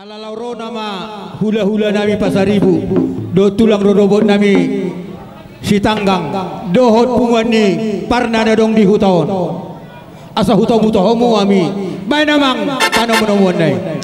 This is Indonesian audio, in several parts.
Ala lauro nama hula-hula nami pasaribu do tulang rodobot nami si tanggang dohot punguan ni parna dong di hutaon asa hutau mutahomu ami bae namang pano menemuan dai.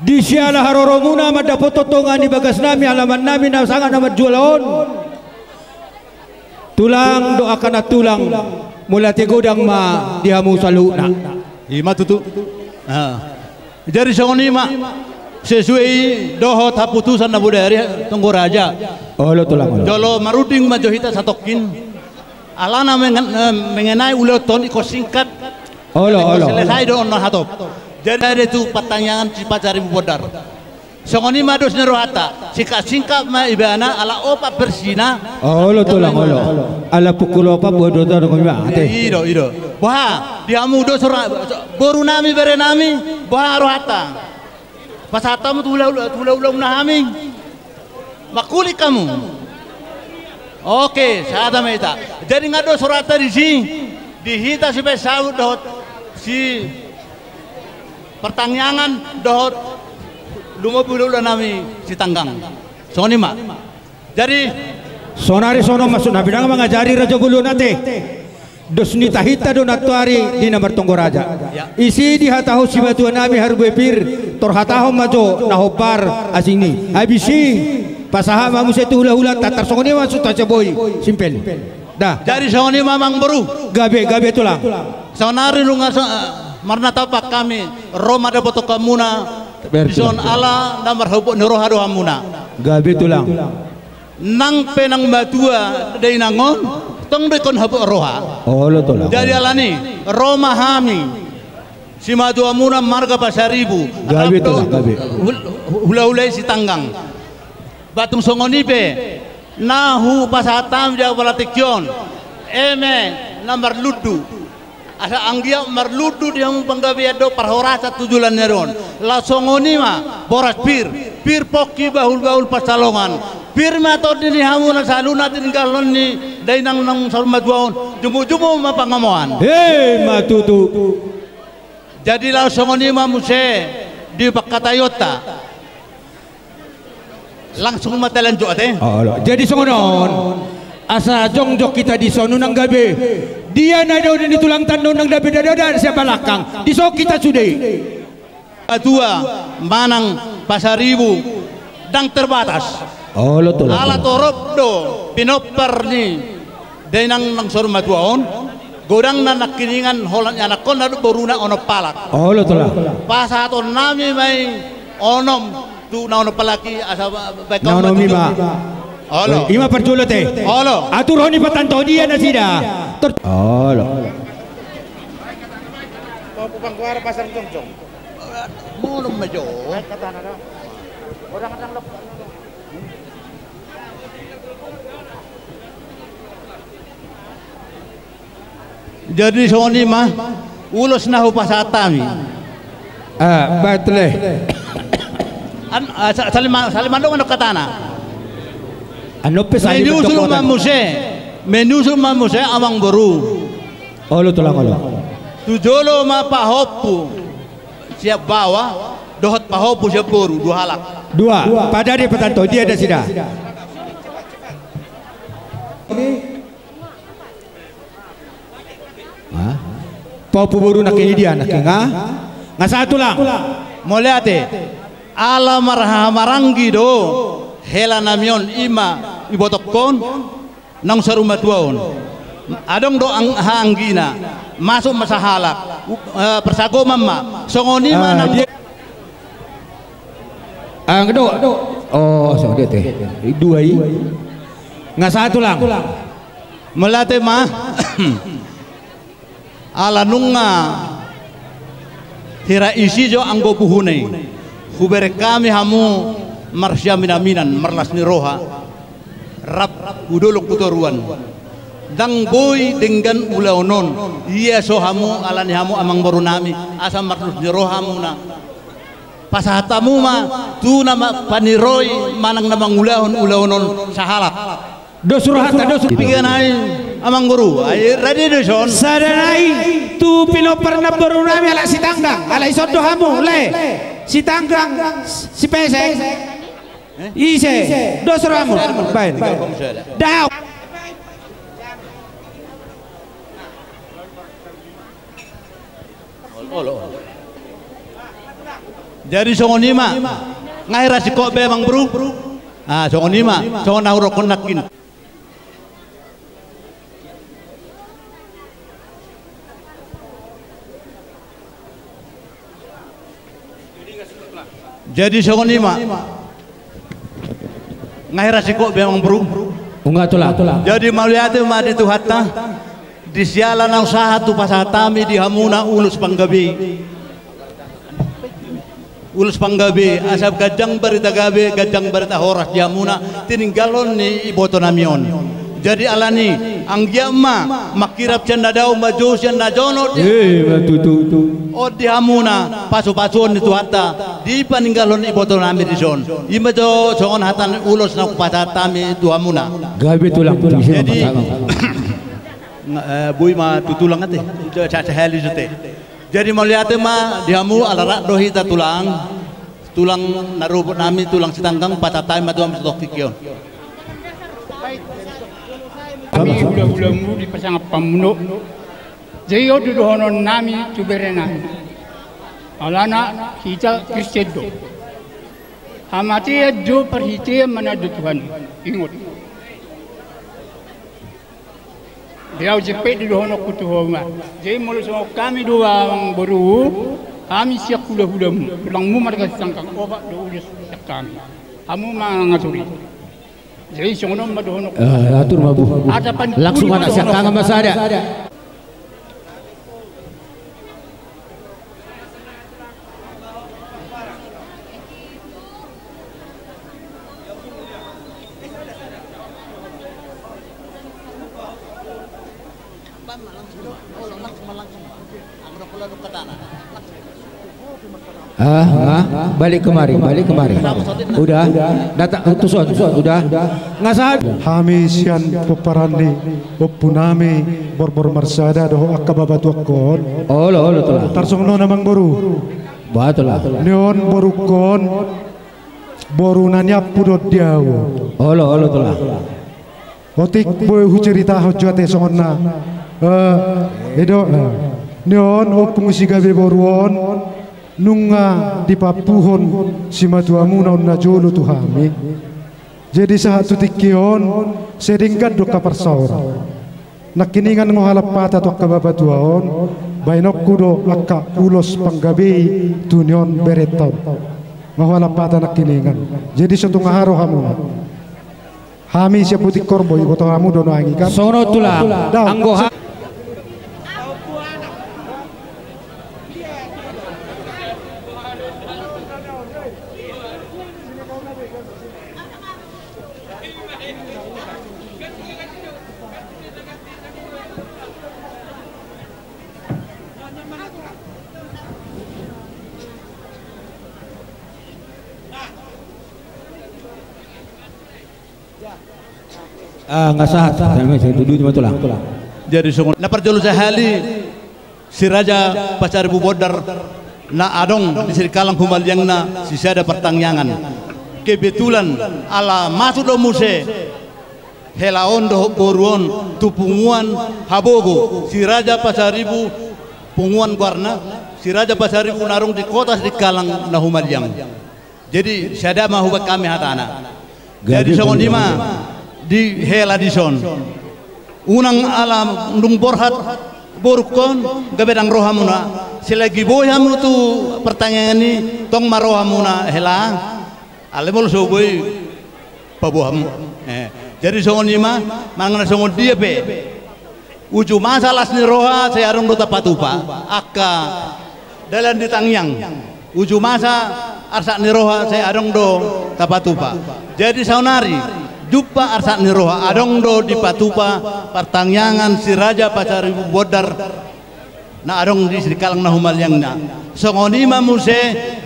Di sialah haroromuna madapat totongan di bagas nami alaman nami na sangat amat jualon. Tulang doakan tulang mula tigodang ma dihamu saluna. Ima tutu. Jadi songoni ma sesuai dohot haputusan na budaya Tunggu Raja. Olo tulang. Jolo maruding majohita satokin. Alana mengenai uleton iko singkat. Olo. Selesai doon na hatop. Jadi ada itu pertanyaan si pacari bodar. Songoni mados nerohata. Singkat ma ibana ala opa bersina. Olo tulang olo. Ala pukul opa bodoh tu kau iba. Ido. Wah, dia mudo surah. Boru nami bere nami. Wah rohata. Pas hatam tu ulah nami. Makuli kamu. Oke, saya ada meta. Jadi ngado surata di sini. Dihita si pesawat dot si pertanyaan dohot 50 nami si tanggang. Songoni mak. Jadi sonari sono masuk nabi nang mengajari raja gulu nate. Dosni tahita donatuari di nomor Tunggu Raja. Isi di hatahu si batu nabi harbepir torhatahu majo nahopar asini. Habisi pasaha mamu setu hula tatar songoni masuk taca boy simpel. Dah. Jadi songoni mamang baru. Gabe tulang. Sonari lunga marna tapak kami Roma ada botok kamuna bison ala namar hubuk neroha doa muna gabe tulang nang penang batua dari nangon tong bekon hubuk roha tulang jadi alani Roma hami si madua muna marga pasaribu gabe tulang gabe hula si tanggang batung songonipe nahu pasatam dia palatikyon eme namar ludu asa anggia marludu dia panggawe do parhorasa tujulan neron la songoni ma boras pir poki bahul pasalongan pir ma to dini hamuna saluna tinggalon ni dainang nang salmaduon jumu ma pangamoan matutu jadi la songoni ma muse di pakatayota langsung matalanjo ate jadi songonon asa jongjok kita di sono nang gabe dia na daw ni tulang tandon nang dabe dada sa balakang di so kita sudah atua manang pasaribu dang terbatas tulang ala torop do pinopar ni denang nang sorma tuaon godang na nakiningan holan anak kon na boruna ono palak tulang pasaton nami may onom tu na ono palaki asa baik na mima ima perjulo te atur honi patanto dia na sida pangkuara pasar jongjong mulum majo orang kadang jadi soni mah ulos nahu pasatami batle saliman dong katana ano pe sa menusul mamuse amang baru tulang tujolo ma pahopu siap bawa dohot pahopu siap baru dua pada dia petanto dia ada sida pahopu baru nak ini dia nak nga satu lang moliate ala maranggi do hela namion ima ibotokon nang saruma tuaon adong do ang hanggina masuk masahalak persago mama songoni mana ang do so dia teh dua nga satu lang melate mah ala nunga hira isi jo anggo buhune hubere kami hamu marsya minaminan marlas ni roha rap udolok putoruan dang boy dengan ulaonon iya so hamu alani hamu amang baru nami asam marlas ni roha muna pasahatamu ma tu nama paniroi manang namang ulaonon sahalak dosurahata dosur piganai amang baru ay ready deson sadanai tu pino pernah baru nami ala si tanggang ala isodo hamu le si tanggang si pesek ise dosuramu baik dah Jadi songonima ngaira si kok be mang bro. Ah songonima songon nauro konakin. Jadi songonima ngaira si kok be mang bro. Unga tula. Jadi maliate madi tu hatta di sialan usaha tu pasatami di hamuna ulus panggabi. Ulus panggabi asab gajang berita gabe gajang berita horas jamuna tininggalon ni iboto namion. Jadi alani anggia ma makirap cenda daw maju cenda jono Tutu. o di hamuna pasu-pasuon itu hatta di paninggalon iboto nami di son. Imajo songon hatan ulus na pasatami itu hamuna. Gabi tulang Jadi bui ma tutulang ate caca heli jute. Jadi mau lihat ma diamu alarak dohita tulang narubut nami tulang Sitanggang patatai matuam stok kikion. Kami ulah-ulah di pasang pamuno. Jadi itu dohonon nami tuberena. Alana kita Kristedo. Amati jo perhiti mana Tuhan. Ingat. Dia jepit di dohono kutuhoma. Jadi mulai semua kami dua orang baru. Kami siap ulah-ulah. Tulangmu mereka Sitanggang obat doulus kami. Kamu mangasuri. Jadi semua nama dohono. Atur mabu. Langsung anak Sitanggang masada. Balik kemari. Udah, datang tuson, udah. Ngasah. Hamisian peparani, opunami, borbor marsada, doho akababatu akon. Olo tulah. Tarsongno namang boru. Batulah. Neon boru kon, boru nanya pudot diawo. Olo tulah. Otik boy hucerita hojate songonna. Edo. Neon opung sigabe boruon. Nunga di papuhon si matuamu naon na jolo tuhami. Jadi saat tutikion sedingkat do kaparsaur. Nakiningan ngohalap pata to kababatuaon bainok kudo lakka ulos panggabi tunion beretaw. Ngohalap pata nakiningan. Jadi satu ngaharo hamu. Hami siya putik korbo iboto hamu dono angikan. Sono tula. Anggo nggak sah, saya tuduh cuma tulang. Jadi sungun na perjolu sehali si raja pacar ibu bodar na adong di sirkalang humaliang na si ada pertangyangan kebetulan ala masuk do muse helaon do boruon tupunguan habogo si raja pacar ibu punguan warna si raja pacar ibu narung di kota sirkalang na humaliang. Jadi saya mahu kami hatana. Jadi songon lima di hela di son unang alam ndung borhat borukon gabedang rohamuna selagi boyhamu tu pertanyaan ini tong marohamuna hela alemol soboy paboham jadi songon lima mangana songon dia pe uju masalah ni roha saya arung dota patupa akka dalam ditangyang uju masa arsak ni roha saya arung do tapatupa jadi saunari Jupa arsak niroha adong do di patupa pertangyangan si raja pacar ibu bodar na adong di sirkalang na humalyang na songonima muse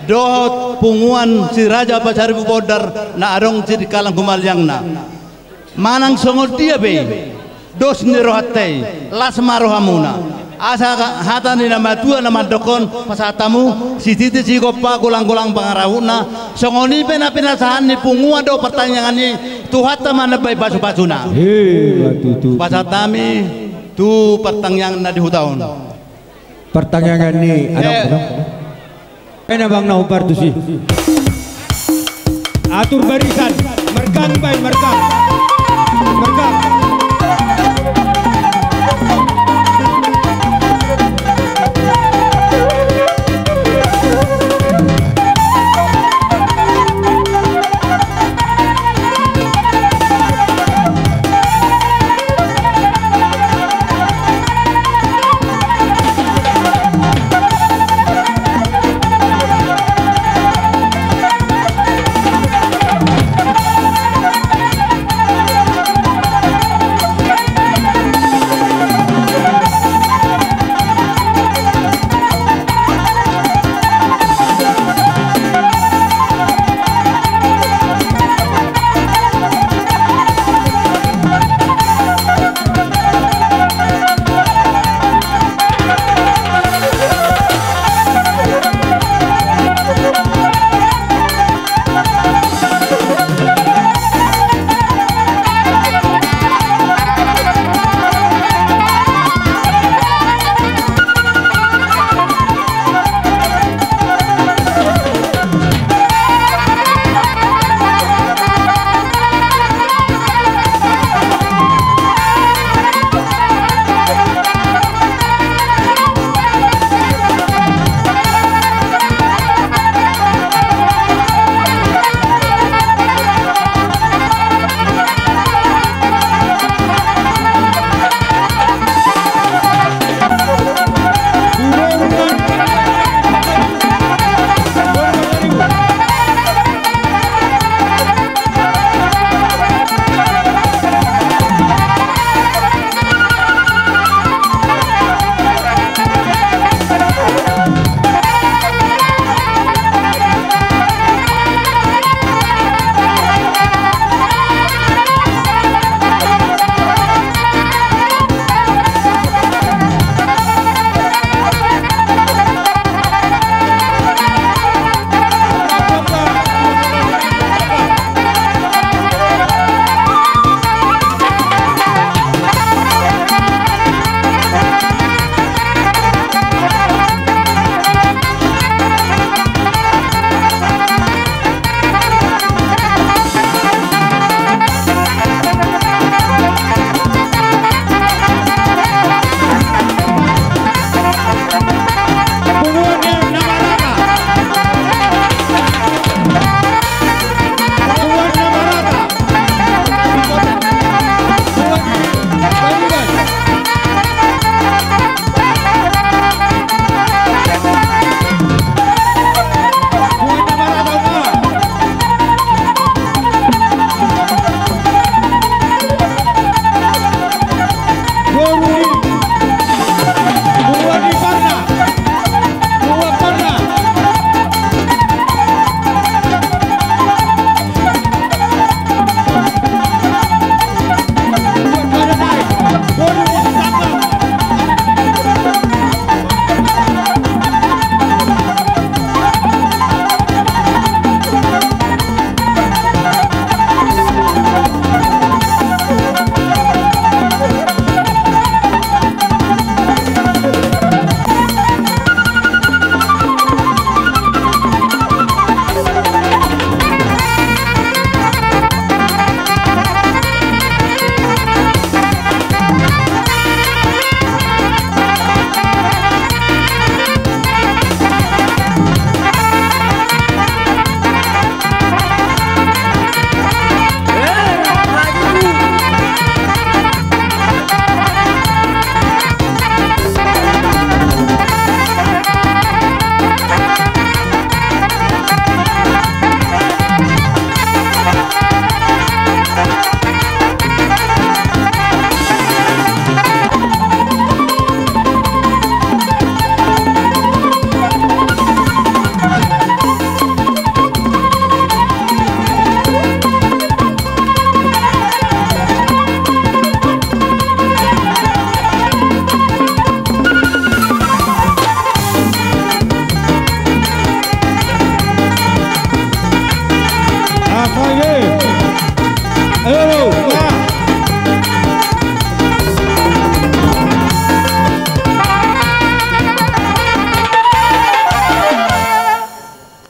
do punguan si raja pacar ibu bodar na adong di sirkalang humalyang na manang songol dia be dos niroha tei las maroha muna asa hata ni nama tua nama dokon pasatamu si titi si gopa gulang-gulang pangarawuna songoni pena sahan ni pungua do pertanyaan ni tuhata mana baik pasu-pasuna pasatami tu pertanyaan na di hutaon pertanyaan ni Enak bang nau partusi. Atur barisan, mergang baik mergang. Mergang.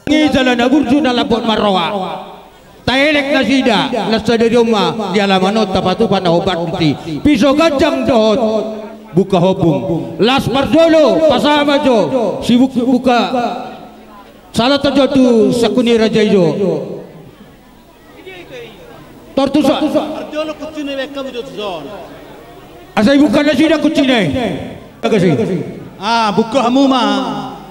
Ngi jalan aburju na labot marwa. Taelek na sida, nasa di rumah, di alamanot tapatupan na obat niti. Piso gajang dohot, buka hopung. Las pardolo, pasama jo, si buka. Salah tajo tu sakuni raja ijo. Tortusa. Pardolo kucine bekam jo zon. Asai buka na sida kucine. Kasih. Buka hamuma.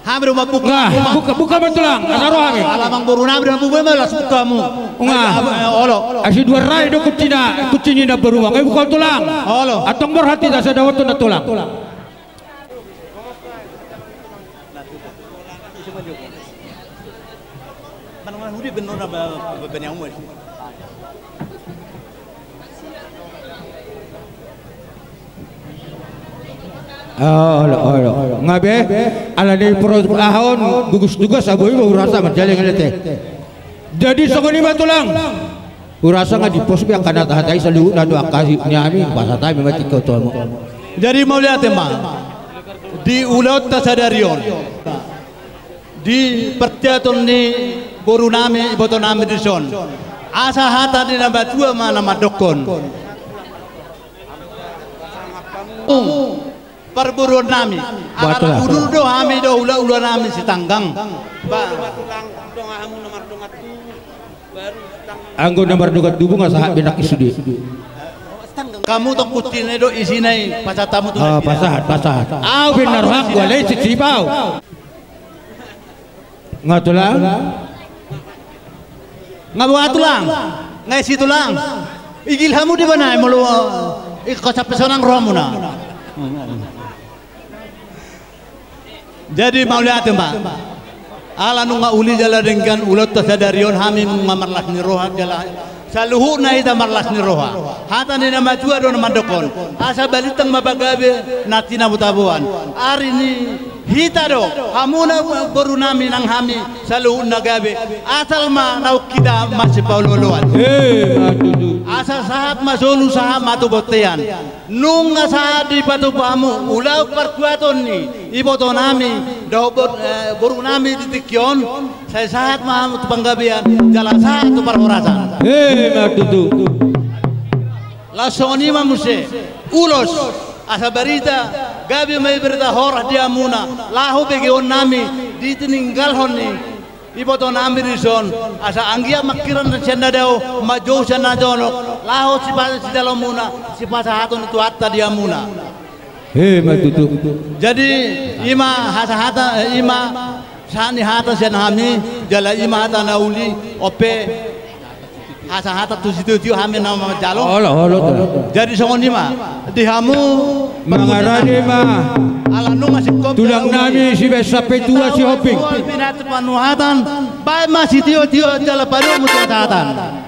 Hamil rumah buka. Buka betulang. Asaro hamil. Alamang boruna hamil buka malas bukamu. Olo. Asi dua rai do kucina na berumah. Kau buka tulang. Olo. Atong berhati tak sedawat tu na tulang. Mana hudi benar apa benar umur. Ngabe ala di perahon gugus tugas aboy urasa marjale ngalete. Jadi songoni batulang. Urasa nga di pos bi akan hatai salu na do akasi nyami pasata mi mati ko to. Jadi mau lihat di ulat tasadarion. Di pertiaton ni boruname botoname dison. Asa hata di nabatua mana madokon. Perburuan nami, agar udu do hami do ula nami si tanggang. Anggo nomor dugat dubu nggak sah benak isudi. Kamu tak kucine do isinai pasatamu tu. Pasahat. Benar hak gua leh cicipau. Ngatulang. Ngabuat tulang, ngisi tulang. Igil hamu di mana? Malu ikut pesonang romuna. Jadi mau lihat mbak, ala nunga uli jala dengan ulat tasadarion hami mamarlas ni roha jala saluhu na ita marlas ni roha hata ni nama jua do nama dokon asa balitang mabagabe natina butabuan ari ni hita do hamuna boru nami nang hami saluhu nagabe asal ma nau kita masih pauloloan asa sahat masolu saham matu botean nunga sahat di patu pamu ulau perkuaton ni iboto nami do boru nami di tikyon saya sahat ma panggabian jalan sahat tu perhorasan matutu lasoni mamuse ulos asa berita gabi mai berita horah dia muna lahu begion nami ditinggal honni iboto nami rison asa anggia makiran senda dao majo sana dono lahu si dalam muna si pasahatun itu hatta dia muna matutu jadi ima hata ima sani hata senami jala ima hata nauli ope hata tu situ tiu hame nama jalo jadi songoni ma dihamu mangarani ma ala nu masih kom tulang nami si besape tua si hoping pinat panuhatan bae masih tio jala paru mutuatan